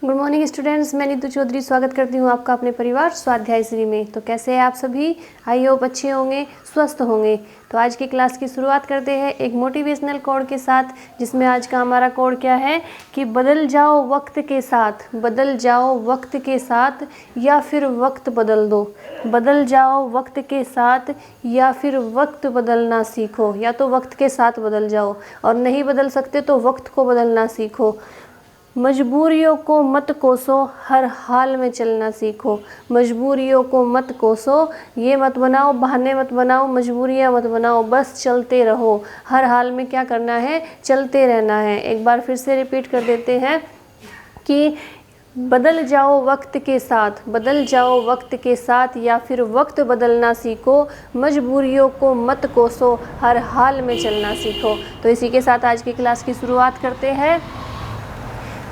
Good morning students, मैं नीतू चौधरी स्वागत करती हूँ आपका अपने परिवार स्वाध्याय श्री में। तो कैसे हैं आप सभी? आई होप अच्छे होंगे, स्वस्थ होंगे। तो आज की क्लास की शुरुआत करते हैं एक मोटिवेशनल कोड के साथ, जिसमें आज का हमारा कोड क्या है कि बदल जाओ वक्त के साथ, बदल जाओ वक्त के साथ या फिर वक्त बदल दो। बदल जाओ वक्त के साथ या फिर वक्त बदलना सीखो। या तो वक्त के साथ बदल जाओ और नहीं बदल सकते तो वक्त को बदलना सीखो। मजबूरियों को मत कोसो, हर हाल में चलना सीखो। मजबूरियों को मत कोसो, ये मत बनाओ, बहाने मत बनाओ, मजबूरियाँ मत बनाओ, बस चलते रहो। हर हाल में क्या करना है? चलते रहना है। एक बार फिर से रिपीट कर देते हैं कि बदल जाओ वक्त के साथ, बदल जाओ वक्त के साथ या फिर वक्त बदलना सीखो। मजबूरियों को मत कोसो, हर हाल में चलना सीखो। तो इसी के साथ आज की क्लास की शुरुआत करते हैं,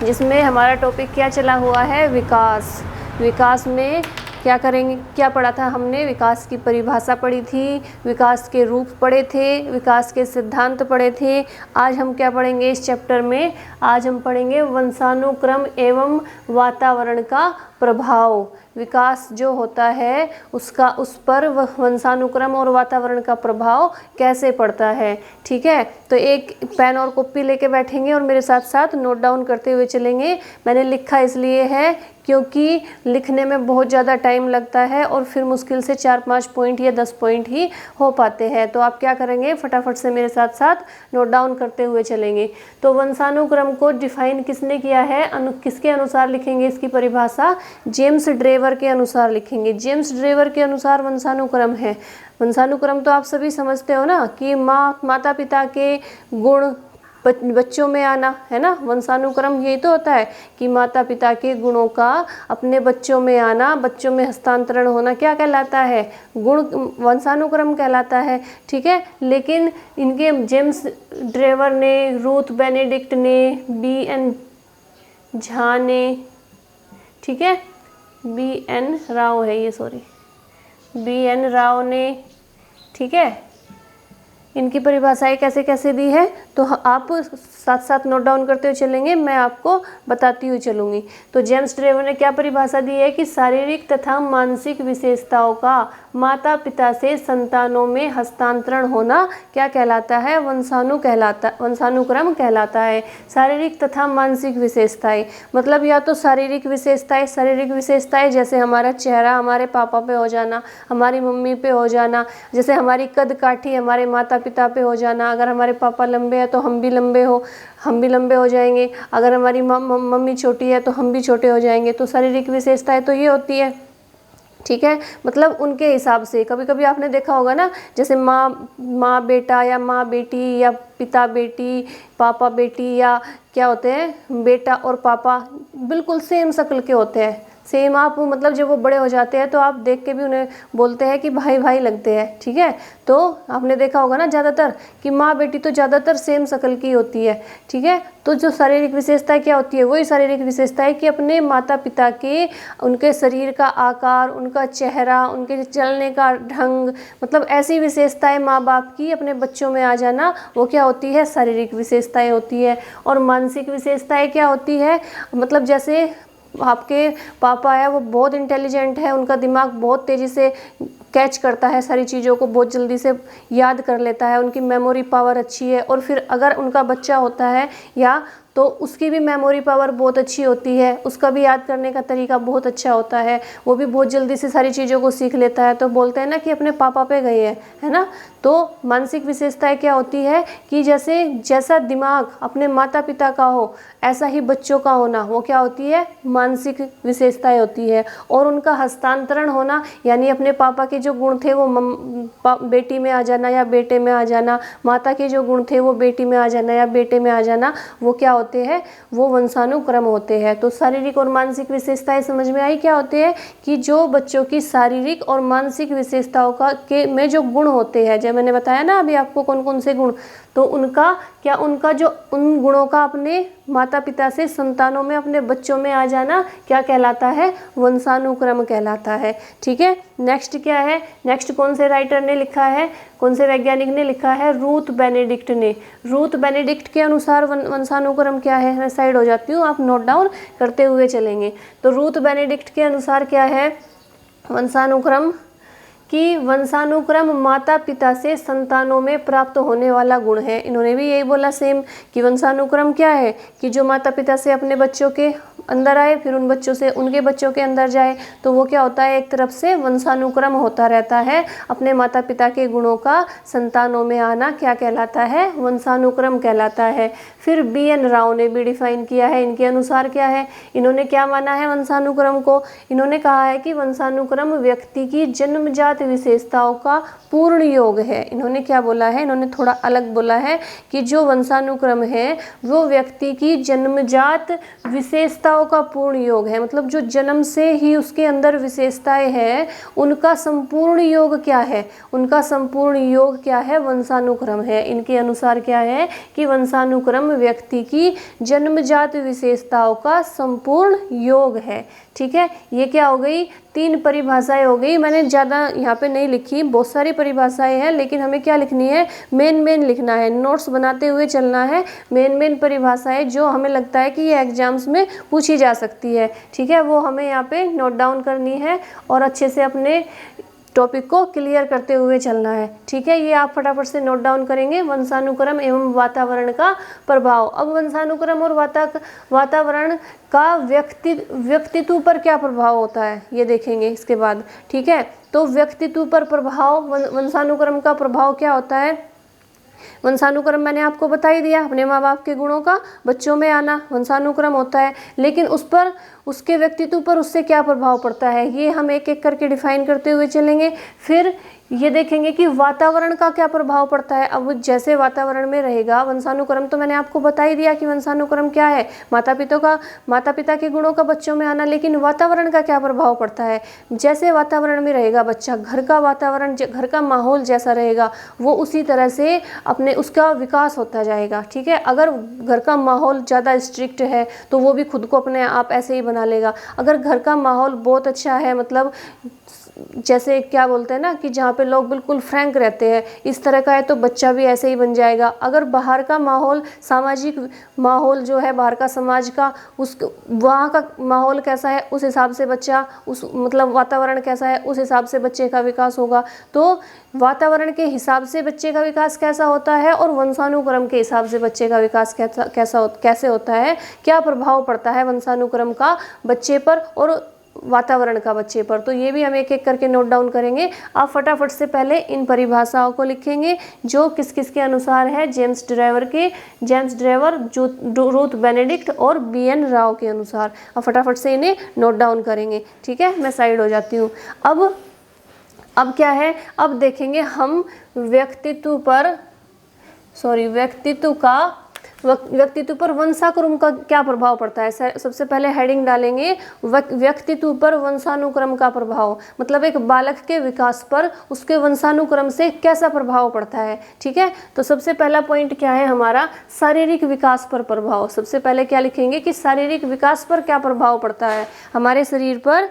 जिसमें हमारा टॉपिक क्या चला हुआ है? विकास। विकास में क्या करेंगे? क्या पढ़ा था हमने? विकास की परिभाषा पढ़ी थी, विकास के रूप पढ़े थे, विकास के सिद्धांत पढ़े थे। आज हम क्या पढ़ेंगे इस चैप्टर में? आज हम पढ़ेंगे वंशानुक्रम एवं वातावरण का प्रभाव। विकास जो होता है उसका उस पर वंशानुक्रम और वातावरण का प्रभाव कैसे पड़ता है। ठीक है, तो एक पेन और कॉपी लेके बैठेंगे और मेरे साथ साथ नोट डाउन करते हुए चलेंगे। मैंने लिखा इसलिए है क्योंकि लिखने में बहुत ज़्यादा टाइम लगता है और फिर मुश्किल से 4-5 पॉइंट या 10 पॉइंट ही हो पाते हैं। तो आप क्या करेंगे? फटाफट से मेरे साथ साथ नोट डाउन करते हुए चलेंगे। तो वंशानुक्रम को डिफाइन किसने किया है? किसके अनुसार लिखेंगे इसकी परिभाषा? जेम्स ड्रेवर के अनुसार लिखेंगे। जेम्स ड्रेवर के अनुसार वंशानुक्रम है। वंशानुक्रम तो आप सभी समझते हो ना कि माता पिता के गुण बच्चों में आना, है ना। वंशानुक्रम यही तो होता है कि माता पिता के गुणों का अपने बच्चों में आना, बच्चों में हस्तांतरण होना क्या कहलाता है? गुण वंशानुक्रम कहलाता है। ठीक है, लेकिन इनके जेम्स ड्रेवर ने, रूथ बेनेडिक्ट ने, B.N. झा ने, ठीक है, B.N. राव है ये, सॉरी, B.N. राव ने, ठीक है, इनकी परिभाषाएं कैसे कैसे दी है तो आप साथ साथ नोट डाउन करते हुए चलेंगे, मैं आपको बताती हुई चलूँगी। तो जेम्स ड्रेवर ने क्या परिभाषा दी है कि शारीरिक तथा मानसिक विशेषताओं का माता पिता से संतानों में हस्तांतरण होना क्या कहलाता है? वंशानुक्रम कहलाता है। शारीरिक तथा मानसिक विशेषताएं मतलब या तो शारीरिक विशेषताएं जैसे हमारा चेहरा हमारे पापा पे हो जाना, हमारी मम्मी पे हो जाना, जैसे हमारी कद काठी हमारे माता पिता पे हो जाना। अगर हमारे पापा लंबे हैं तो हम भी लंबे हो जाएंगे। अगर हमारी मम्मी छोटी है तो हम भी छोटे हो जाएंगे। तो शारीरिक विशेषताएं तो ये होती है। ठीक है, मतलब उनके हिसाब से। कभी कभी आपने देखा होगा ना, जैसे माँ बेटा या माँ बेटी या पिता बेटी, पापा बेटी, या क्या होते हैं, बेटा और पापा बिल्कुल सेम शक्ल के होते हैं। सेम आप मतलब जब वो बड़े हो जाते हैं तो आप देख के भी उन्हें बोलते हैं कि भाई भाई लगते हैं। ठीक है, तो आपने देखा होगा ना ज़्यादातर कि माँ बेटी तो ज़्यादातर सेम शक्ल की होती है। ठीक है, तो जो शारीरिक विशेषताएं क्या होती है? वही शारीरिक विशेषताएं कि अपने माता पिता के उनके शरीर का आकार, उनका चेहरा, उनके चलने का ढंग, मतलब ऐसी विशेषताएं माँ बाप की अपने बच्चों में आ जाना, वो क्या होती है? शारीरिक विशेषताएं होती है। और मानसिक विशेषताएं क्या होती है? मतलब जैसे आपके पापा है वो बहुत इंटेलिजेंट है, उनका दिमाग बहुत तेज़ी से कैच करता है सारी चीज़ों को, बहुत जल्दी से याद कर लेता है, उनकी मेमोरी पावर अच्छी है। और फिर अगर उनका बच्चा होता है या तो उसकी भी मेमोरी पावर बहुत अच्छी होती है, उसका भी याद करने का तरीका बहुत अच्छा होता है, वो भी बहुत जल्दी से सारी चीज़ों को सीख लेता है। तो बोलते हैं ना कि अपने पापा पे गए हैं, है ना। तो मानसिक विशेषताएं क्या होती है कि जैसा दिमाग अपने माता पिता का हो ऐसा ही बच्चों का होना, वो क्या होती है? मानसिक विशेषताएं होती है। और उनका हस्तांतरण होना, यानी अपने पापा के जो गुण थे वो बेटी में आ जाना या बेटे में आ जाना, माता के जो गुण थे वो बेटी में आ जाना या बेटे में आ जाना, वो क्या होते हैं? वो वंशानुक्रम होते हैं। तो शारीरिक और मानसिक विशेषताएं समझ में आई क्या होते हैं कि जो बच्चों की शारीरिक और मानसिक विशेषताओं में जो गुण होते हैं, जब मैंने बताया ना अभी आपको कौन कौन से गुण, तो उनका जो उन गुणों का अपने माता पिता से संतानों में, अपने बच्चों में आ जाना क्या कहलाता है? वंशानुक्रम कहलाता है। ठीक है, नेक्स्ट क्या है? नेक्स्ट कौन से राइटर ने लिखा है, कौन से वैज्ञानिक ने लिखा है? रूथ बेनेडिक्ट ने। रूथ बेनेडिक्ट के अनुसार वंशानुक्रम क्या है? मैं साइड हो जाती हूँ, आप नोट डाउन करते हुए चलेंगे। तो रूथ बेनेडिक्ट के अनुसार क्या है वंशानुक्रम? कि वंशानुक्रम माता पिता से संतानों में प्राप्त होने वाला गुण है। इन्होंने भी यही बोला सेम कि वंशानुक्रम क्या है? कि जो माता पिता से अपने बच्चों के अंदर आए, फिर उन बच्चों से उनके बच्चों के अंदर जाए, तो वो क्या होता है? एक तरफ से वंशानुक्रम होता रहता है। अपने माता पिता के गुणों का संतानों में आना क्या कहलाता है? वंशानुक्रम कहलाता है। फिर BN राव ने भी डिफाइन किया है। इनके अनुसार क्या है? इन्होंने क्या माना है वंशानुक्रम को? इन्होंने कहा है कि वंशानुक्रम व्यक्ति की जन्मजात विशेषताओं का पूर्ण योग है। इन्होंने क्या बोला है? इन्होंने थोड़ा अलग बोला है कि जो वंशानुक्रम है वो व्यक्ति की जन्मजात विशेषताओं का पूर्ण योग है। मतलब जो जन्म से ही उसके अंदर विशेषताएं हैं, उनका संपूर्ण योग क्या है? उनका संपूर्ण योग क्या है? वंशानुक्रम है। इनके अनुसार क्या है कि वंशानुक्रम व्यक्ति की जन्मजात विशेषताओं का संपूर्ण योग है। ठीक है, ये क्या हो गई? 3 परिभाषाएं हो गई। मैंने ज़्यादा यहाँ पे नहीं लिखी, बहुत सारी परिभाषाएं हैं, लेकिन हमें क्या लिखनी है? मेन लिखना है, नोट्स बनाते हुए चलना है। मेन परिभाषाएं जो हमें लगता है कि ये एग्जाम्स में पूछी जा सकती है, ठीक है, वो हमें यहाँ पे नोट डाउन करनी है और अच्छे से अपने टॉपिक को क्लियर करते हुए चलना है। ठीक है, ये आप फटाफट से नोट डाउन करेंगे। वंशानुक्रम एवं वातावरण का प्रभाव। अब वंशानुक्रम और वातावरण का व्यक्तित्व पर क्या प्रभाव होता है ये देखेंगे इसके बाद। ठीक है, तो व्यक्तित्व पर प्रभाव, वंशानुक्रम का प्रभाव क्या होता है? वंशानुक्रम मैंने आपको बता ही दिया, अपने माँ बाप के गुणों का बच्चों में आना वंशानुक्रम होता है। लेकिन उस पर, उसके व्यक्तित्व पर उससे क्या प्रभाव पड़ता है, ये हम एक एक करके डिफाइन करते हुए चलेंगे। फिर ये देखेंगे कि वातावरण का क्या प्रभाव पड़ता है। अब जैसे वातावरण में रहेगा वंशानुक्रम, तो मैंने आपको बता ही दिया कि वंशानुक्रम क्या है? माता पिता के गुणों का बच्चों में आना। लेकिन वातावरण का क्या प्रभाव पड़ता है? जैसे वातावरण में रहेगा बच्चा, घर का वातावरण, घर का माहौल जैसा रहेगा, वो उसी तरह से अपने उसका विकास होता जाएगा। ठीक है, अगर घर का माहौल ज़्यादा स्ट्रिक्ट है तो वो भी खुद को अपने आप ऐसे ही बना लेगा। अगर घर का माहौल बहुत अच्छा है, मतलब जैसे क्या बोलते हैं ना कि जहाँ पे लोग बिल्कुल फ्रैंक रहते हैं, इस तरह का है, तो बच्चा भी ऐसे ही बन जाएगा। अगर बाहर का माहौल, सामाजिक माहौल जो है बाहर का, समाज का, उस वहाँ का माहौल कैसा है, उस हिसाब से बच्चा, उस मतलब वातावरण कैसा है, उस हिसाब से बच्चे का विकास होगा। तो वातावरण के हिसाब से बच्चे का विकास कैसा होता है और वंशानुक्रम के हिसाब से बच्चे का विकास कैसे होता है, क्या प्रभाव पड़ता है वंशानुक्रम का बच्चे पर और वातावरण का बच्चे पर, तो ये भी हम एक एक करके नोट डाउन करेंगे। आप फटाफट से पहले इन परिभाषाओं को लिखेंगे जो किस किस के अनुसार है, जेम्स ड्राइवर, रूथ बेनेडिक्ट और BN राव के अनुसार। आप फटाफट से इन्हें नोट डाउन करेंगे। ठीक है, मैं साइड हो जाती हूँ। अब क्या है, अब देखेंगे हम व्यक्तित्व पर वंशानुक्रम का क्या प्रभाव पड़ता है। सबसे पहले हेडिंग डालेंगे व्यक्तित्व पर वंशानुक्रम का प्रभाव, मतलब एक बालक के विकास पर उसके वंशानुक्रम से कैसा प्रभाव पड़ता है। ठीक है, तो सबसे पहला पॉइंट क्या है हमारा, शारीरिक विकास पर प्रभाव। सबसे पहले क्या लिखेंगे कि शारीरिक विकास पर क्या प्रभाव पड़ता है, हमारे शरीर पर,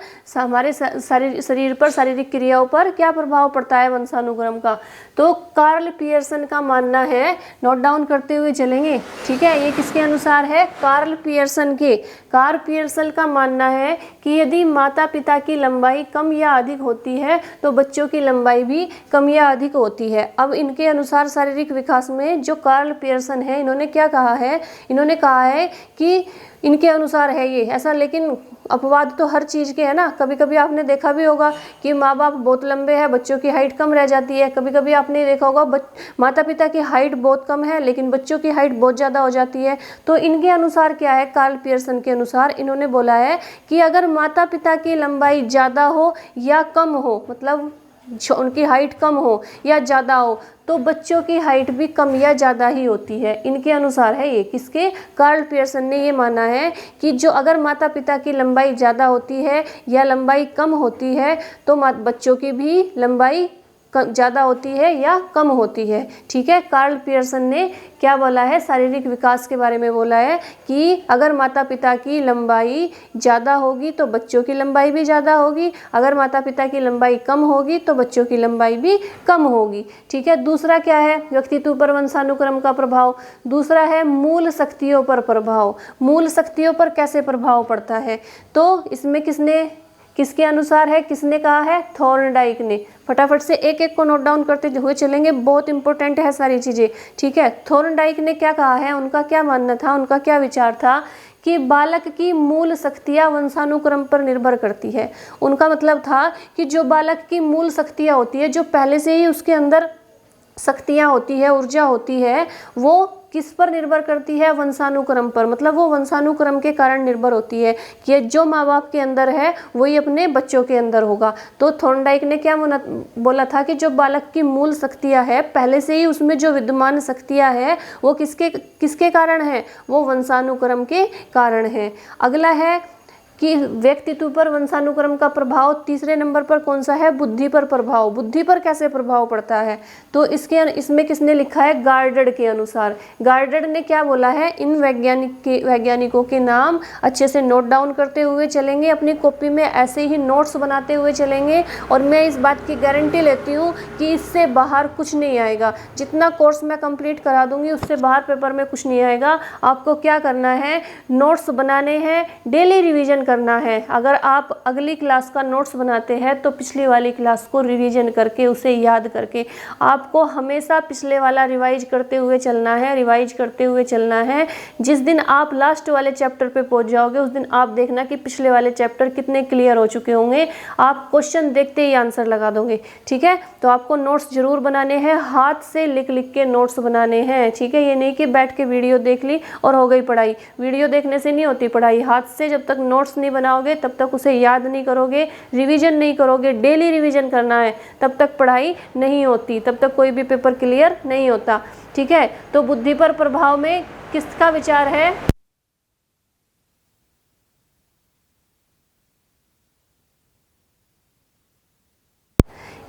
शारीरिक क्रियाओं पर क्या प्रभाव पड़ता है वंशानुक्रम का। तो कार्ल पियर्सन का मानना है, नोट डाउन करते हुए चलेंगे। ठीक है, ये किसके अनुसार है, कार्ल पियर्सन का मानना है कि यदि माता पिता की लंबाई कम या अधिक होती है तो बच्चों की लंबाई भी कम या अधिक होती है। अब इनके अनुसार शारीरिक विकास में जो कार्ल पियर्सन है, इन्होंने क्या कहा है, इन्होंने कहा है कि इनके अनुसार है ये ऐसा, लेकिन अपवाद तो हर चीज़ के है ना। कभी कभी आपने देखा भी होगा कि माँ बाप बहुत लंबे हैं, बच्चों की हाइट कम रह जाती है। कभी कभी आपने देखा होगा माता पिता की हाइट बहुत कम है लेकिन बच्चों की हाइट बहुत ज़्यादा हो जाती है। तो इनके अनुसार क्या है, कार्ल पियर्सन के अनुसार इन्होंने बोला है कि अगर माता पिता की लंबाई ज़्यादा हो या कम हो, मतलब उनकी हाइट कम हो या ज़्यादा हो, तो बच्चों की हाइट भी कम या ज़्यादा ही होती है। इनके अनुसार है ये, किसके, कार्ल पियर्सन ने ये माना है कि जो अगर माता पिता की लंबाई ज़्यादा होती है या लंबाई कम होती है तो बच्चों की भी लंबाई ज़्यादा होती है या कम होती है। ठीक है, कार्ल पियर्सन ने क्या बोला है, शारीरिक विकास के बारे में बोला है कि अगर माता पिता की लंबाई ज़्यादा होगी तो बच्चों की लंबाई भी ज़्यादा होगी, अगर माता पिता की लंबाई कम होगी तो बच्चों की लंबाई भी कम होगी। ठीक है, दूसरा क्या है, व्यक्तित्व पर वंशानुक्रम का प्रभाव। दूसरा है मूल शक्तियों पर प्रभाव। मूल शक्तियों पर कैसे प्रभाव पड़ता है, तो इसमें किसके अनुसार है, किसने कहा है, थॉर्नडाइक ने। फटाफट से एक एक को नोट डाउन करते हुए चलेंगे, बहुत इंपॉर्टेंट है सारी चीज़ें। ठीक है, थॉर्नडाइक ने क्या कहा है, उनका क्या मानना था, उनका क्या विचार था कि बालक की मूल शक्तियाँ वंशानुक्रम पर निर्भर करती है। उनका मतलब था कि जो बालक की मूल शक्तियाँ होती है, जो पहले से ही उसके अंदर शक्तियाँ होती है, ऊर्जा होती है, वो किस पर निर्भर करती है, वंशानुक्रम पर। मतलब वो वंशानुक्रम के कारण निर्भर होती है कि जो माँ बाप के अंदर है वही अपने बच्चों के अंदर होगा। तो थॉर्नडाइक ने क्या बोला था कि जो बालक की मूल शक्तियाँ है, पहले से ही उसमें जो विद्यमान शक्तियाँ है वो किसके कारण है, वो वंशानुक्रम के कारण है। अगला है कि व्यक्तित्व पर वंशानुक्रम का प्रभाव। तीसरे नंबर पर कौन सा है, बुद्धि पर प्रभाव। बुद्धि पर कैसे प्रभाव पड़ता है, तो इसमें किसने लिखा है, गार्डड के अनुसार। गार्डड ने क्या बोला है, इन वैज्ञानिकों के नाम अच्छे से नोट डाउन करते हुए चलेंगे, अपनी कॉपी में ऐसे ही नोट्स बनाते हुए चलेंगे। और मैं इस बात की गारंटी लेती हूँ कि इससे बाहर कुछ नहीं आएगा। जितना कोर्स मैं कंप्लीट करा दूंगी उससे बाहर पेपर में कुछ नहीं आएगा। आपको क्या करना है, नोट्स बनाने हैं, डेली रिवीजन करना है। अगर आप अगली क्लास का नोट्स बनाते हैं तो पिछली वाली क्लास को रिवीजन करके, उसे याद करके, आपको हमेशा पिछले वाला रिवाइज करते हुए चलना है। जिस दिन आप लास्ट वाले चैप्टर पे पहुंच जाओगे उस दिन आप देखना कि पिछले वाले चैप्टर कितने क्लियर हो चुके होंगे। आप क्वेश्चन देखते ही आंसर लगा दोगे। ठीक है, तो आपको नोट्स जरूर बनाने हैं, हाथ से लिख लिख के नोट्स बनाने हैं। ठीक है, ये नहीं कि बैठ के वीडियो देख ली और हो गई पढ़ाई। वीडियो देखने से नहीं होती पढ़ाई, हाथ से जब तक नोट्स नहीं बनाओगे तब तक उसे याद नहीं करोगे, रिवीजन नहीं करोगे, डेली रिवीजन करना है, तब तक पढ़ाई नहीं होती, तब तक कोई भी पेपर क्लियर नहीं होता। ठीक है, तो बुद्धि पर प्रभाव में किसका विचार है,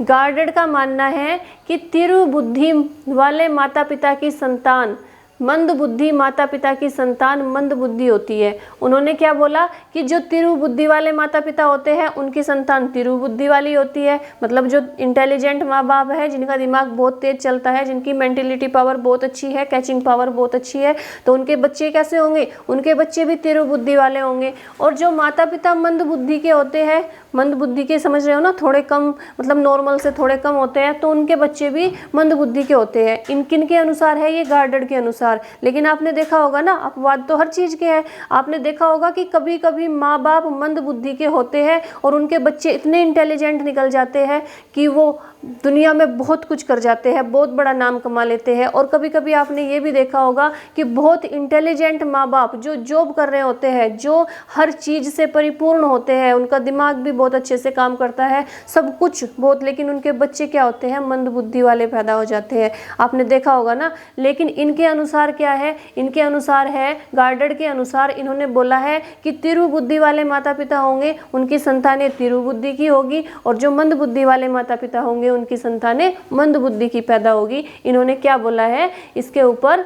गार्डड का मानना है कि तीव्र बुद्धि वाले माता पिता की संतान मंद बुद्धि, माता पिता की संतान मंद बुद्धि होती है। उन्होंने क्या बोला कि जो तीव्र बुद्धि वाले माता पिता होते हैं उनकी संतान तीव्र बुद्धि वाली होती है। मतलब जो इंटेलिजेंट माँ बाप है, जिनका दिमाग बहुत तेज चलता है, जिनकी मेंटलिटी पावर बहुत अच्छी है, कैचिंग पावर बहुत अच्छी है, तो उनके बच्चे कैसे होंगे, उनके बच्चे भी तीव्र बुद्धि वाले होंगे। और जो माता पिता मंद बुद्धि के होते हैं, मंद बुद्धि के समझ रहे हो ना, थोड़े कम, मतलब नॉर्मल से थोड़े कम होते हैं, तो उनके बच्चे भी मंद बुद्धि के होते हैं। किन के अनुसार है ये, गार्डड के अनुसार। लेकिन आपने देखा होगा ना, अपवाद तो हर चीज के हैं। आपने देखा होगा कि कभी कभी माँ बाप मंद बुद्धि के होते हैं और उनके बच्चे इतने इंटेलिजेंट निकल जाते हैं कि वो दुनिया में बहुत कुछ कर जाते हैं, बहुत बड़ा नाम कमा लेते हैं। और कभी कभी आपने ये भी देखा होगा कि बहुत इंटेलिजेंट माँ बाप जो जॉब कर रहे होते हैं, जो हर चीज़ से परिपूर्ण होते हैं, उनका दिमाग भी बहुत अच्छे से काम करता है, सब कुछ बहुत, लेकिन उनके बच्चे क्या होते हैं, मंद बुद्धि वाले पैदा हो जाते हैं। आपने देखा होगा ना। लेकिन इनके अनुसार क्या है, इनके अनुसार है, गार्डड के अनुसार इन्होंने बोला है कि तीव्र बुद्धि वाले माता पिता होंगे उनकी संतानें तीव्र बुद्धि की होगी, और जो मंद बुद्धि वाले माता पिता होंगे उनकी संतानें मंद बुद्धि की पैदा होगी। इन्होंने क्या बोला है इसके ऊपर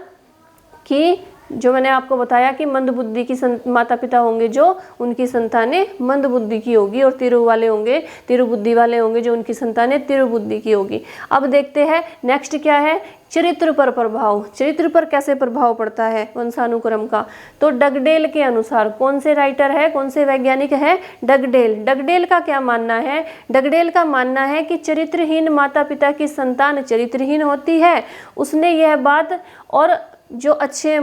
कि जो मैंने आपको बताया कि मंद बुद्धि की माता पिता होंगे जो उनकी संतानें मंद बुद्धि की होगी, और तीव्र बुद्धि वाले होंगे जो उनकी संतानें तीव्र बुद्धि की होगी। अब देखते हैं नेक्स्ट क्या है, चरित्र पर प्रभाव। चरित्र पर कैसे प्रभाव पड़ता है वंशानुक्रम का, तो डगडेल के अनुसार, कौन से राइटर है, कौन से वैज्ञानिक है, डगडेल। डगडेल का क्या मानना है, डगडेल का मानना है कि चरित्रहीन माता पिता की संतान चरित्रहीन होती है। उसने यह बात, और जो अच्छे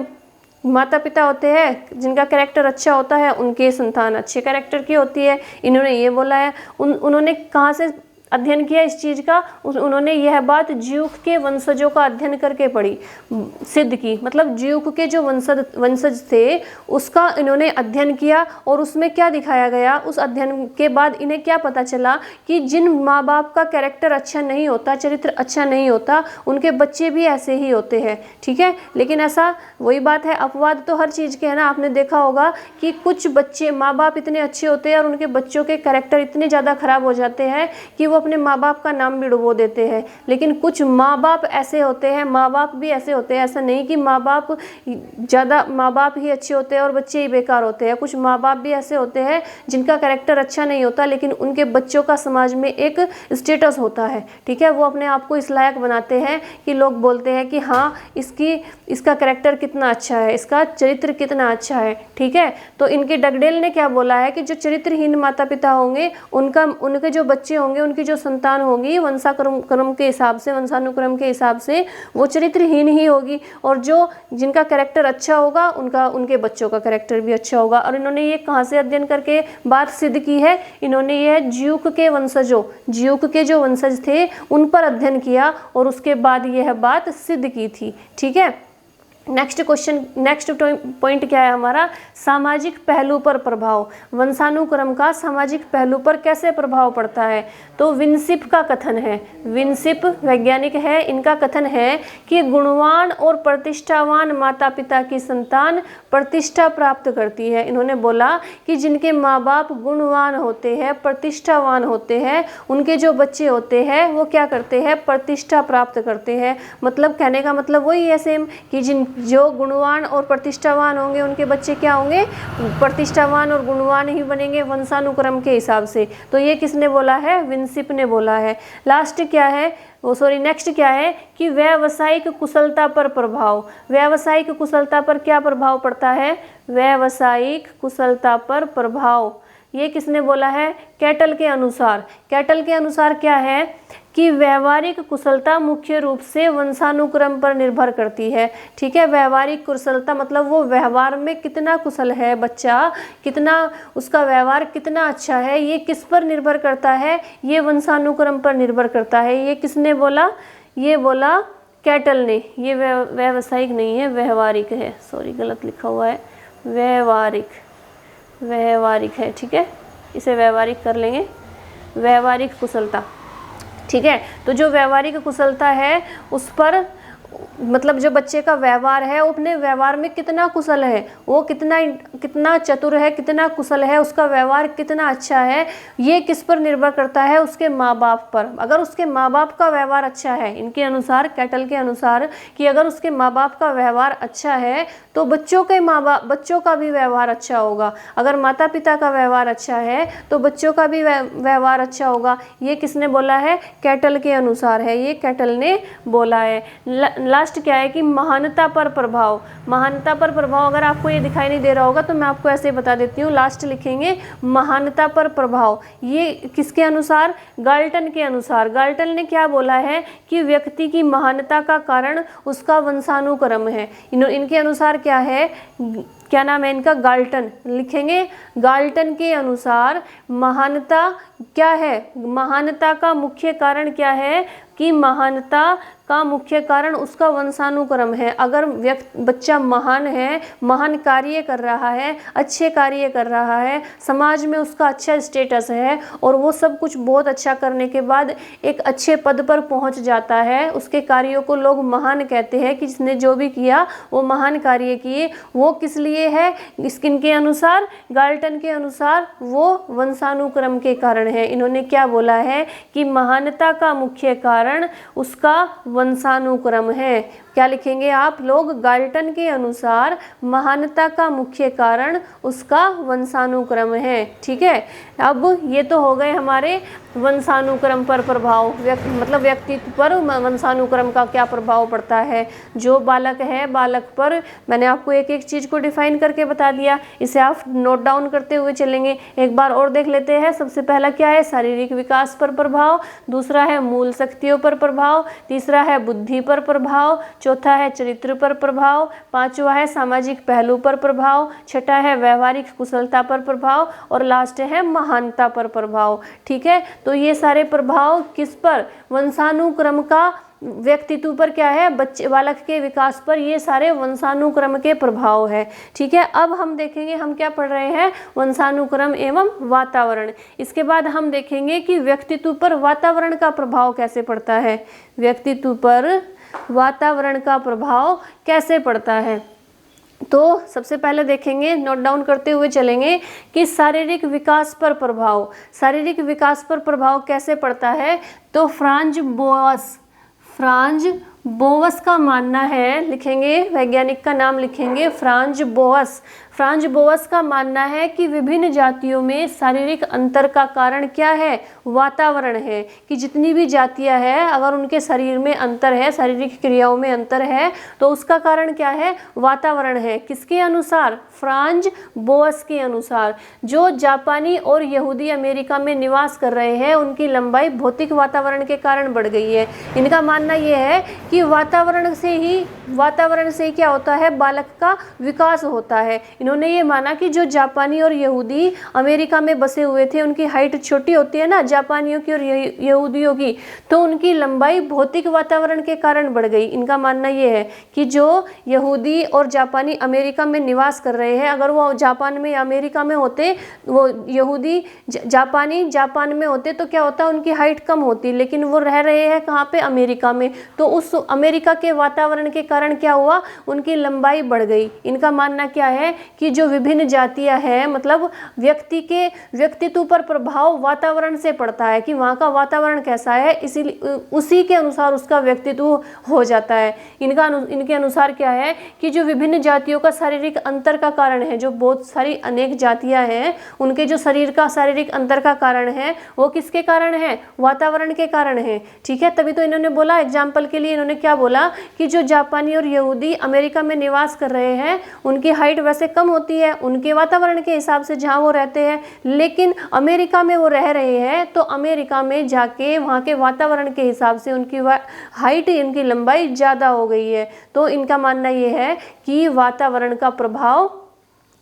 माता पिता होते हैं जिनका कैरेक्टर अच्छा होता है उनकी संतान अच्छे कैरेक्टर की होती है, इन्होंने ये बोला है। उन्होंने कहाँ से अध्ययन किया इस चीज़ का, उन्होंने यह बात ज्यूक के वंशजों का अध्ययन करके पढ़ी, सिद्ध की। मतलब ज्यूक के जो वंशज थे उसका इन्होंने अध्ययन किया, और उसमें क्या दिखाया गया, उस अध्ययन के बाद इन्हें क्या पता चला कि जिन माँ बाप का कैरेक्टर अच्छा नहीं होता, चरित्र अच्छा नहीं होता, उनके बच्चे भी ऐसे ही होते हैं। ठीक है, लेकिन ऐसा वही बात है, अपवाद तो हर चीज़ के है ना। आपने देखा होगा कि कुछ बच्चे, माँ बाप इतने अच्छे होते हैं और उनके बच्चों के कैरेक्टर इतने ज़्यादा खराब हो जाते हैं कि वो अपने माँ बाप का नाम भी डुबो देते हैं। लेकिन कुछ माँ बाप ऐसे होते हैं, माँ बाप भी ऐसे होते हैं, ऐसा नहीं कि माँ बाप ही अच्छे होते हैं और बच्चे ही बेकार होते हैं। कुछ माँ बाप भी ऐसे होते हैं जिनका कैरेक्टर अच्छा नहीं होता, लेकिन उनके बच्चों का समाज में एक स्टेटस होता है, ठीक है। वो अपने आप को इस लायक बनाते हैं कि लोग बोलते हैं कि हाँ इसका कैरेक्टर कितना अच्छा है, इसका चरित्र कितना अच्छा है, ठीक है। तो इनके डगडेल ने क्या बोला है कि जो चरित्रहीन माता पिता होंगे उनके जो बच्चे होंगे, उनकी जो संतान होगी वंशानुक्रम के हिसाब से वो चरित्रहीन ही होगी, और जिनका कैरेक्टर अच्छा होगा उनके बच्चों का कैरेक्टर भी अच्छा होगा। और इन्होंने ये कहाँ से अध्ययन करके बात सिद्ध की है? इन्होंने ये ज्यूक के जो वंशज थे उन पर अध्ययन किया और उसके बाद यह बात सिद्ध की थी, ठीक है। नेक्स्ट पॉइंट क्या है हमारा? सामाजिक पहलू पर प्रभाव। वंशानुक्रम का सामाजिक पहलू पर कैसे प्रभाव पड़ता है? तो विनसिप का कथन है, विनसिप वैज्ञानिक है, इनका कथन है कि गुणवान और प्रतिष्ठावान माता पिता की संतान प्रतिष्ठा प्राप्त करती है। इन्होंने बोला कि जिनके माँ बाप गुणवान होते हैं, प्रतिष्ठावान होते हैं, उनके जो बच्चे होते हैं वो क्या करते हैं? प्रतिष्ठा प्राप्त करते हैं। मतलब कहने का मतलब वही है सेम कि जो गुणवान और प्रतिष्ठावान होंगे उनके बच्चे क्या होंगे? प्रतिष्ठावान और गुणवान ही बनेंगे वंशानुक्रम के हिसाब से। तो ये किसने बोला है? विनसिप ने बोला है। नेक्स्ट क्या है कि व्यावसायिक कुशलता पर प्रभाव। व्यावसायिक कुशलता पर क्या प्रभाव पड़ता है? व्यावसायिक कुशलता पर प्रभाव ये किसने बोला है? कैटल के अनुसार क्या है कि व्यवहारिक कुशलता मुख्य रूप से वंशानुक्रम पर निर्भर करती है, ठीक है। व्यवहारिक कुशलता मतलब वो व्यवहार में कितना कुशल है बच्चा, उसका व्यवहार कितना अच्छा है, ये किस पर निर्भर करता है? ये वंशानुक्रम पर निर्भर करता है। ये किसने बोला? ये बोला कैटल ने। ये व्यावसायिक नहीं है, व्यवहारिक है, सॉरी गलत लिखा हुआ है, व्यवहारिक है, ठीक है। इसे व्यवहारिक कर लेंगे, व्यवहारिक कुशलता, ठीक है। तो जो व्यवहारिक कुशलता है उस पर मतलब जो बच्चे का व्यवहार है, वो अपने व्यवहार में कितना कुशल है, वो कितना चतुर है, कितना कुशल है, उसका व्यवहार कितना अच्छा है, ये किस पर निर्भर करता है? उसके माँ बाप पर। अगर उसके माँ बाप का व्यवहार अच्छा है, इनके अनुसार, कैटल के अनुसार, कि अगर उसके माँ बाप का व्यवहार अच्छा है तो बच्चों का भी व्यवहार अच्छा होगा। अगर माता पिता का व्यवहार अच्छा है तो बच्चों का भी व्यवहार अच्छा होगा। ये किसने बोला है? कैटल के अनुसार है, ये कैटल ने बोला है। लास्ट क्या है कि महानता पर प्रभाव। अगर आपको ये दिखाई नहीं दे रहा होगा तो मैं आपको ऐसे बता देती हूँ, लास्ट लिखेंगे महानता पर प्रभाव। ये किसके अनुसार? गाल्टन के अनुसार। गाल्टन ने क्या बोला है कि व्यक्ति की महानता का कारण उसका वंशानुक्रम है। इनके अनुसार क्या है? क्या नाम है इनका? गाल्टन लिखेंगे। गाल्टन के अनुसार महानता क्या है? महानता का मुख्य कारण क्या है कि महानता का मुख्य कारण उसका वंशानुक्रम है। अगर बच्चा महान है, महान कार्य कर रहा है, अच्छे कार्य कर रहा है, समाज में उसका अच्छा स्टेटस है और वो सब कुछ बहुत अच्छा करने के बाद एक अच्छे पद पर पहुंच जाता है, उसके कार्यों को लोग महान कहते हैं कि जिसने जो भी किया वो महान कार्य किए। वो किस लिए है? इनके अनुसार, गाल्टन के अनुसार वो वंशानुक्रम के कारण है। इन्होंने क्या बोला है कि महानता का मुख्य कारण उसका वंशानुक्रम है। क्या लिखेंगे आप लोग? गाल्टन के अनुसार महानता का मुख्य कारण उसका वंशानुक्रम है, ठीक है। अब ये तो हो गए हमारे वंशानुक्रम पर प्रभाव, मतलब व्यक्तित्व पर वंशानुक्रम का क्या प्रभाव पड़ता है। जो बालक है, बालक पर मैंने आपको एक एक चीज़ को डिफाइन करके बता दिया, इसे आप नोट डाउन करते हुए चलेंगे। एक बार और देख लेते हैं। सबसे पहला क्या है? शारीरिक विकास पर प्रभाव, दूसरा है मूल शक्तियों पर प्रभाव, तीसरा है बुद्धि पर प्रभाव, चौथा है चरित्र पर प्रभाव, पांचवा है सामाजिक पहलू पर प्रभाव, छठा है व्यवहारिक कुशलता पर प्रभाव और लास्ट है महानता पर प्रभाव, ठीक है। तो ये सारे प्रभाव किस पर? वंशानुक्रम का व्यक्तित्व पर क्या है? बालक के विकास पर ये सारे वंशानुक्रम के प्रभाव है, ठीक है। अब हम देखेंगे, हम क्या पढ़ रहे हैं? वंशानुक्रम एवं वातावरण। इसके बाद हम देखेंगे कि व्यक्तित्व पर वातावरण का प्रभाव कैसे पड़ता है। व्यक्तित्व पर वातावरण का प्रभाव कैसे पड़ता है? तो सबसे पहले देखेंगे, नोट डाउन करते हुए चलेंगे कि शारीरिक विकास पर प्रभाव, शारीरिक विकास पर प्रभाव कैसे पड़ता है। तो फ्रांज बोअस का मानना है, लिखेंगे वैज्ञानिक का नाम लिखेंगे फ्रांज बोअस का मानना है कि विभिन्न जातियों में शारीरिक अंतर का कारण क्या है, वातावरण है। कि जितनी भी जातियां हैं अगर उनके शरीर में अंतर है, शारीरिक क्रियाओं में अंतर है, तो उसका कारण क्या है, वातावरण है। किसके अनुसार, फ्रांज बोअस के अनुसार। जो जापानी और यहूदी अमेरिका में निवास कर रहे हैं उनकी लंबाई भौतिक वातावरण के कारण बढ़ गई है। इनका मानना यह है कि वातावरण से ही क्या होता है, बालक का विकास होता है। इन्होंने ये माना कि जो जापानी और यहूदी अमेरिका में बसे हुए थे उनकी हाइट छोटी होती है ना, जापानियों की और यहूदियों की, तो उनकी लंबाई भौतिक वातावरण के कारण बढ़ गई। इनका मानना ये है कि जो यहूदी और जापानी अमेरिका में निवास कर रहे हैं, अगर वो जापान में अमेरिका में होते, वो यहूदी जापानी जापान में होते तो क्या होता, उनकी हाइट कम होती। लेकिन वो रह रहे हैं कहाँ पे, अमेरिका में, तो उस अमेरिका के वातावरण के कारण क्या हुआ, उनकी लंबाई बढ़ गई। इनका मानना क्या है कि जो विभिन्न जातियां हैं, मतलब व्यक्ति के व्यक्तित्व पर प्रभाव वातावरण से पड़ता है कि वहाँ का वातावरण कैसा है, इसीलिए उसी के अनुसार उसका व्यक्तित्व हो जाता है। इनके अनुसार क्या है कि जो विभिन्न जातियों का शारीरिक अंतर का कारण है, जो बहुत सारी अनेक जातियां हैं उनके जो शरीर का शारीरिक अंतर का कारण है वो किसके कारण है, वातावरण के कारण है। ठीक है, तभी तो इन्होंने बोला, एग्जाम्पल के लिए इन्होंने क्या बोला कि जो जापानी और यहूदी अमेरिका में निवास कर रहे हैं उनकी हाइट वैसे कम होती है उनके वातावरण के हिसाब से जहाँ वो रहते हैं, लेकिन अमेरिका में वो रह रहे हैं तो अमेरिका में जाके वहाँ के वातावरण के हिसाब से उनकी हाइट, इनकी लंबाई ज़्यादा हो गई है। तो इनका मानना ये है कि वातावरण का प्रभाव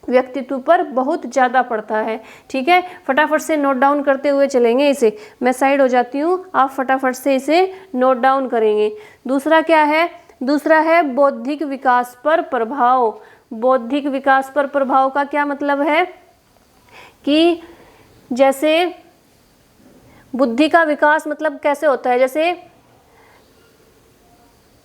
व्यक्तित्व पर बहुत ज़्यादा पड़ता है। ठीक है, फटाफट से नोट डाउन करते हुए चलेंगे इसे। मैं साइड हो जाती हूँ, आप फटाफट से इसे नोट डाउन करेंगे। दूसरा क्या है, दूसरा है बौद्धिक विकास पर प्रभाव। बौद्धिक विकास पर प्रभाव का क्या मतलब है कि जैसे बुद्धि का विकास मतलब कैसे होता है, जैसे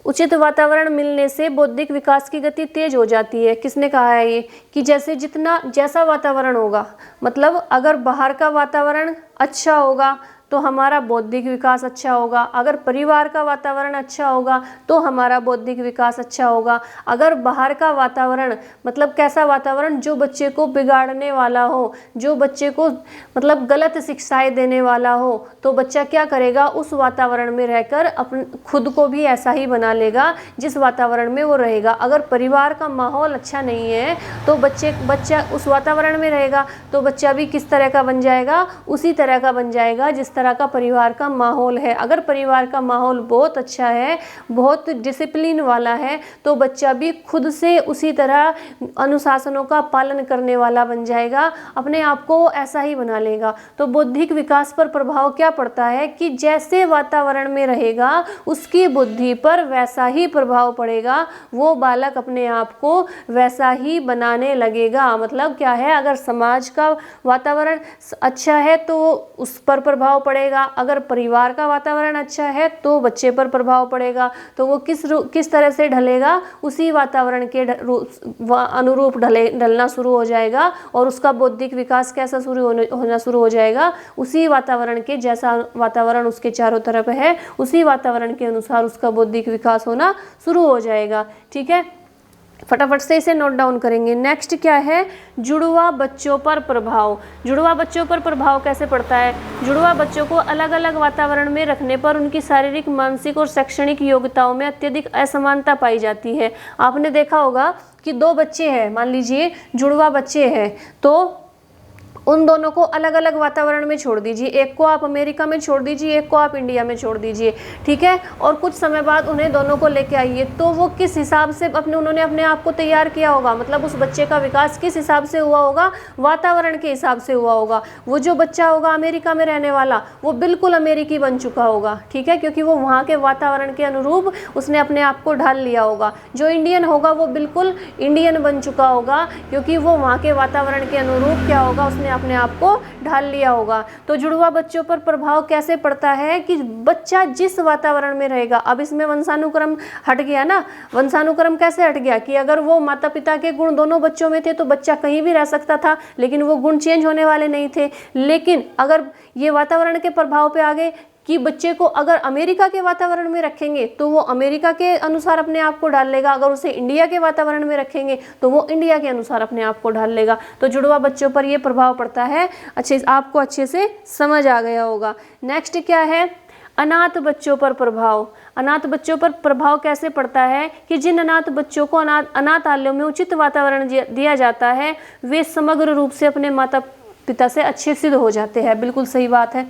उचित वातावरण मिलने से बौद्धिक विकास की गति तेज हो जाती है। किसने कहा है ये, कि जैसा वातावरण होगा, मतलब अगर बाहर का वातावरण अच्छा होगा तो हमारा बौद्धिक विकास अच्छा होगा, अगर परिवार का वातावरण अच्छा होगा तो हमारा बौद्धिक विकास अच्छा होगा। अगर बाहर का वातावरण मतलब कैसा वातावरण, जो बच्चे को बिगाड़ने वाला हो, जो बच्चे को मतलब गलत शिक्षाएं देने वाला हो, तो बच्चा क्या करेगा, उस वातावरण में रहकर अपन खुद को भी ऐसा ही बना लेगा जिस वातावरण में वो रहेगा। अगर परिवार का माहौल अच्छा नहीं है तो बच्चा उस वातावरण में रहेगा तो बच्चा भी किस तरह का बन जाएगा, उसी तरह का बन जाएगा जिस तरह का परिवार का माहौल है। अगर परिवार का माहौल बहुत अच्छा है, बहुत डिसिप्लिन वाला है, तो बच्चा भी खुद से उसी तरह अनुशासनों का पालन करने वाला बन जाएगा, अपने आप को ऐसा ही बना लेगा। तो बौद्धिक विकास पर प्रभाव क्या पड़ता है कि जैसे वातावरण में रहेगा उसकी बुद्धि पर वैसा ही प्रभाव पड़ेगा, वो बालक अपने आप को वैसा ही बनाने लगेगा। मतलब क्या है, अगर समाज का वातावरण अच्छा है तो उस पर प्रभाव पड़ेगा, अगर परिवार का वातावरण अच्छा है तो बच्चे पर प्रभाव पड़ेगा। तो वो किस तरह से ढलेगा, उसी वातावरण के अनुरूप ढलना शुरू हो जाएगा और उसका बौद्धिक विकास कैसा होना शुरू हो जाएगा, उसी वातावरण के जैसा वातावरण उसके चारों तरफ है उसी वातावरण के अनुसार उसका बौद्धिक विकास होना शुरू हो जाएगा। ठीक है, फटाफट से इसे नोट डाउन करेंगे। नेक्स्ट क्या है, जुड़वा बच्चों पर प्रभाव। जुड़वा बच्चों पर प्रभाव कैसे पड़ता है, जुड़वा बच्चों को अलग अलग वातावरण में रखने पर उनकी शारीरिक, मानसिक और शैक्षणिक योग्यताओं में अत्यधिक असमानता पाई जाती है। आपने देखा होगा कि दो बच्चे हैं, मान लीजिए जुड़वा बच्चे हैं, तो उन दोनों को अलग अलग वातावरण में छोड़ दीजिए, एक को आप अमेरिका में छोड़ दीजिए, एक को आप इंडिया में छोड़ दीजिए। ठीक है, और कुछ समय बाद उन्हें दोनों को लेके आइए, तो वो किस हिसाब से उन्होंने अपने आप को तैयार किया होगा, मतलब उस बच्चे का विकास किस हिसाब से हुआ होगा, वातावरण के हिसाब से हुआ होगा। वो जो बच्चा होगा अमेरिका में रहने वाला, वो बिल्कुल अमेरिकी बन चुका होगा। ठीक है, क्योंकि वो वहाँ के वातावरण के अनुरूप उसने अपने आप को ढाल लिया होगा। जो इंडियन होगा वो बिल्कुल इंडियन बन चुका होगा, क्योंकि वो वहाँ के वातावरण के अनुरूप क्या होगा, उसने उसने अपने आप को ढाल लिया होगा। तो जुड़वा बच्चों पर प्रभाव कैसे पड़ता है कि बच्चा जिस वातावरण में रहेगा, अब इसमें वंशानुक्रम हट गया ना, वंशानुक्रम कैसे हट गया कि अगर वो माता पिता के गुण दोनों बच्चों में थे तो बच्चा कहीं भी रह सकता था, लेकिन वो गुण चेंज होने वाले नहीं थे। लेकिन अगर ये वातावरण के प्रभाव पे आ गए कि बच्चे को अगर अमेरिका के वातावरण में रखेंगे तो वो अमेरिका के अनुसार अपने आप को ढाल लेगा, अगर उसे इंडिया के वातावरण में रखेंगे तो वो इंडिया के अनुसार अपने आप को ढाल लेगा। तो जुड़वा बच्चों पर ये प्रभाव पड़ता है। आपको अच्छे से समझ आ गया होगा। नेक्स्ट क्या है, अनाथ बच्चों पर प्रभाव। अनाथ बच्चों पर प्रभाव कैसे पड़ता है कि जिन अनाथ बच्चों को अनाथालयों में उचित वातावरण दिया जाता है वे समग्र रूप से अपने माता पिता से अच्छे सिद्ध हो जाते हैं। बिल्कुल सही बात है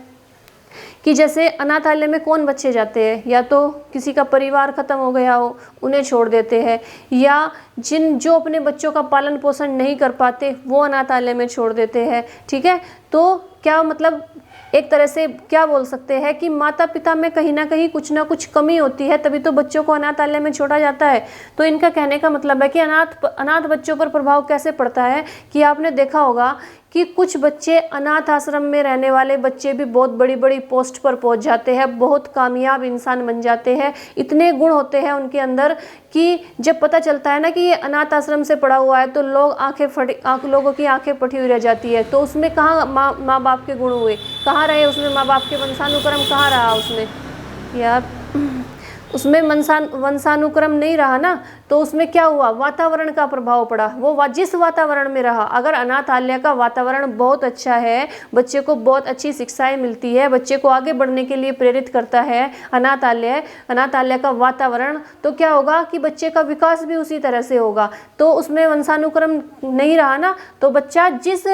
कि जैसे अनाथालय में कौन बच्चे जाते हैं, या तो किसी का परिवार खत्म हो गया हो उन्हें छोड़ देते हैं, या जो अपने बच्चों का पालन पोषण नहीं कर पाते वो अनाथालय में छोड़ देते हैं। ठीक है, तो क्या मतलब एक तरह से क्या बोल सकते हैं कि माता पिता में कहीं ना कुछ कमी होती है, तभी तो बच्चों को अनाथालय में छोड़ा जाता है। तो इनका कहने का मतलब है कि अनाथ बच्चों पर प्रभाव कैसे पड़ता है कि आपने देखा होगा कि कुछ बच्चे अनाथ आश्रम में रहने वाले बच्चे भी बहुत बड़ी बड़ी पोस्ट पर पहुंच जाते हैं, बहुत कामयाब इंसान बन जाते हैं। इतने गुण होते हैं उनके अंदर कि जब पता चलता है ना कि ये अनाथ आश्रम से पड़ा हुआ है तो लोगों की आंखें फटी हुई रह जाती है। तो उसमें कहाँ माँ बाप के गुण हुए, कहाँ रहे उसमें माँ बाप के वंशानुक्रम, कहाँ रहा उसमें यार, उसमें वंशानुक्रम नहीं रहा ना। तो उसमें क्या हुआ, वातावरण का प्रभाव पड़ा। वो जिस वातावरण में रहा, अगर अनाथालय का वातावरण बहुत अच्छा है, बच्चे को बहुत अच्छी शिक्षाएं मिलती है, बच्चे को आगे बढ़ने के लिए प्रेरित करता है अनाथालय का वातावरण, तो क्या होगा कि बच्चे का विकास भी उसी तरह से होगा। तो उसमें वंशानुक्रम नहीं रहा ना, तो बच्चा जिस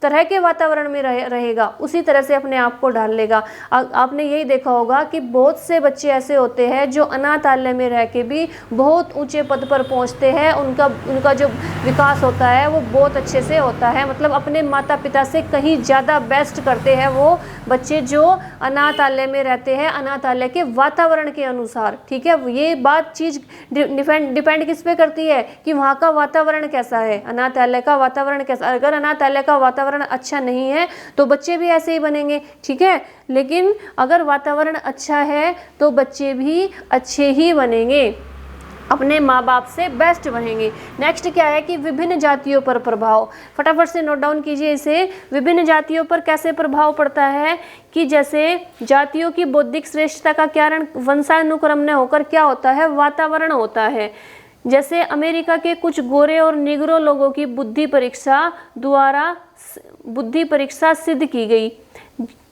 तरह के वातावरण में रहेगा उसी तरह से अपने आप को ढाल लेगा। आपने यही देखा होगा कि बहुत से बच्चे ऐसे होते हैं जो अनाथालय में रह के भी बहुत ऊंचे पद पर पहुंचते हैं, उनका जो विकास होता है वो बहुत अच्छे से होता है, मतलब अपने माता पिता से कहीं ज़्यादा बेस्ट करते हैं वो बच्चे जो अनाथालय में रहते हैं, अनाथालय के वातावरण के अनुसार। ठीक है, ये बात चीज़ डिपेंड किस पे करती है कि वहाँ का वातावरण कैसा है, अनाथालय का वातावरण कैसा। अगर अनाथालय का वातावरण अच्छा नहीं है तो बच्चे भी ऐसे ही बनेंगे। ठीक है, लेकिन अगर वातावरण अच्छा है तो बच्चे भी अच्छे ही बनेंगे, अपने माँ बाप से बेस्ट बनेंगे। नेक्स्ट क्या है कि विभिन्न जातियों पर प्रभाव। फटाफट से नोट डाउन कीजिए इसे। विभिन्न जातियों पर कैसे प्रभाव पड़ता है कि जैसे जातियों की बौद्धिक श्रेष्ठता का कारण वंशानुक्रम न होकर क्या होता है, वातावरण होता है। जैसे अमेरिका के कुछ गोरे और निग्रो लोगों की बुद्धि परीक्षा सिद्ध की गई।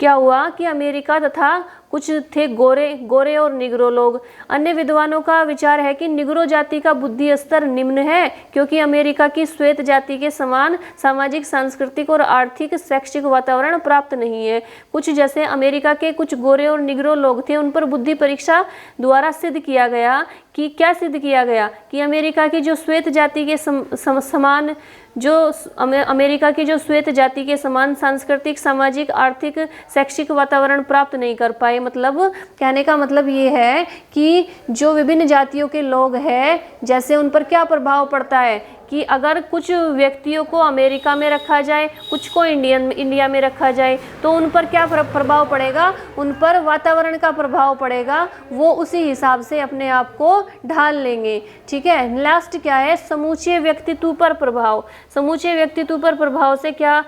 क्या हुआ कि अमेरिका तथा कुछ थे गोरे और निग्रो लोग। अन्य विद्वानों का विचार है कि निग्रो जाति का बुद्धि स्तर निम्न है क्योंकि अमेरिका की श्वेत जाति के समान सामाजिक, सांस्कृतिक और आर्थिक शैक्षिक वातावरण प्राप्त नहीं है। कुछ जैसे अमेरिका के कुछ गोरे और निग्रो लोग थे, उन पर बुद्धि परीक्षा द्वारा सिद्ध किया गया कि क्या सिद्ध किया गया कि अमेरिका की जो श्वेत जाति के समान अमेरिका की जो श्वेत जाति के समान सांस्कृतिक, सामाजिक, आर्थिक, शैक्षिक वातावरण प्राप्त नहीं कर पाए। मतलब कहने का मतलब ये है कि जो विभिन्न जातियों के लोग हैं, जैसे उन पर क्या प्रभाव पड़ता है कि अगर कुछ व्यक्तियों को अमेरिका में रखा जाए, कुछ को इंडिया में रखा जाए, तो उन पर क्या प्रभाव पड़ेगा, उन पर वातावरण का प्रभाव पड़ेगा। वो उसी हिसाब से अपने आप को ढाल लेंगे। ठीक है, लास्ट क्या है, समूचे व्यक्तित्व पर प्रभाव। समूचे व्यक्तित्व पर प्रभाव से क्या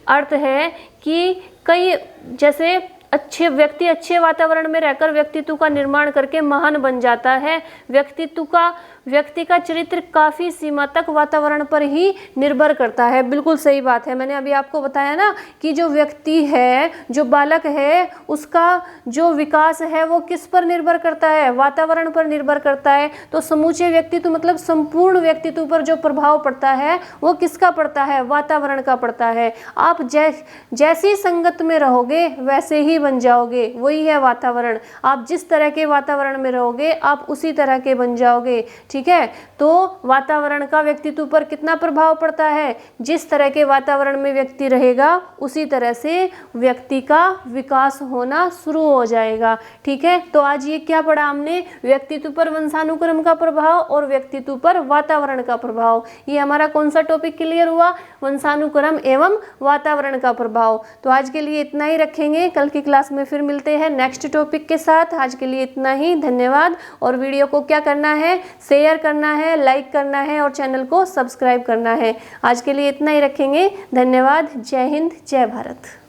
अर्थ है कि कई जैसे अच्छे वातावरण में रहकर व्यक्तित्व का निर्माण करके महान बन जाता है। व्यक्ति का चरित्र काफ़ी सीमा तक वातावरण पर ही निर्भर करता है। बिल्कुल सही बात है, मैंने अभी आपको बताया ना कि जो व्यक्ति है, जो बालक है, उसका जो विकास है वो किस पर निर्भर करता है, वातावरण पर निर्भर करता है। तो समूचे व्यक्तित्व मतलब संपूर्ण व्यक्तित्व पर जो प्रभाव पड़ता है वो किसका पड़ता है, वातावरण का पड़ता है। आप जैसी संगत में रहोगे वैसे ही बन जाओगे, वही है वातावरण। आप जिस तरह के वातावरण में रहोगे आप उसी तरह के बन जाओगे। ठीक है। तो वातावरण का व्यक्तित्व पर कितना प्रभाव पड़ता है? जिस तरह के वातावरण में व्यक्ति रहेगा उसी तरह से व्यक्ति का विकास होना शुरू हो जाएगा, ठीक है। तो आज ये क्या पढ़ा हमने? व्यक्तित्व पर वंशानुक्रम का प्रभाव और व्यक्तित्व पर वातावरण का प्रभाव। ये हमारा कौन सा टॉपिक क्लियर हुआ? वंशानुक्रम एवं वातावरण का प्रभाव। तो आज के लिए इतना ही रखेंगे, कल की क्लास में फिर मिलते हैं नेक्स्ट टॉपिक के साथ। आज के लिए इतना ही, धन्यवाद। और वीडियो को क्या करना है? शेयर करना है, लाइक करना है और चैनल को सब्सक्राइब करना है। आज के लिए इतना ही रखेंगे, धन्यवाद। जय हिंद, जय भारत।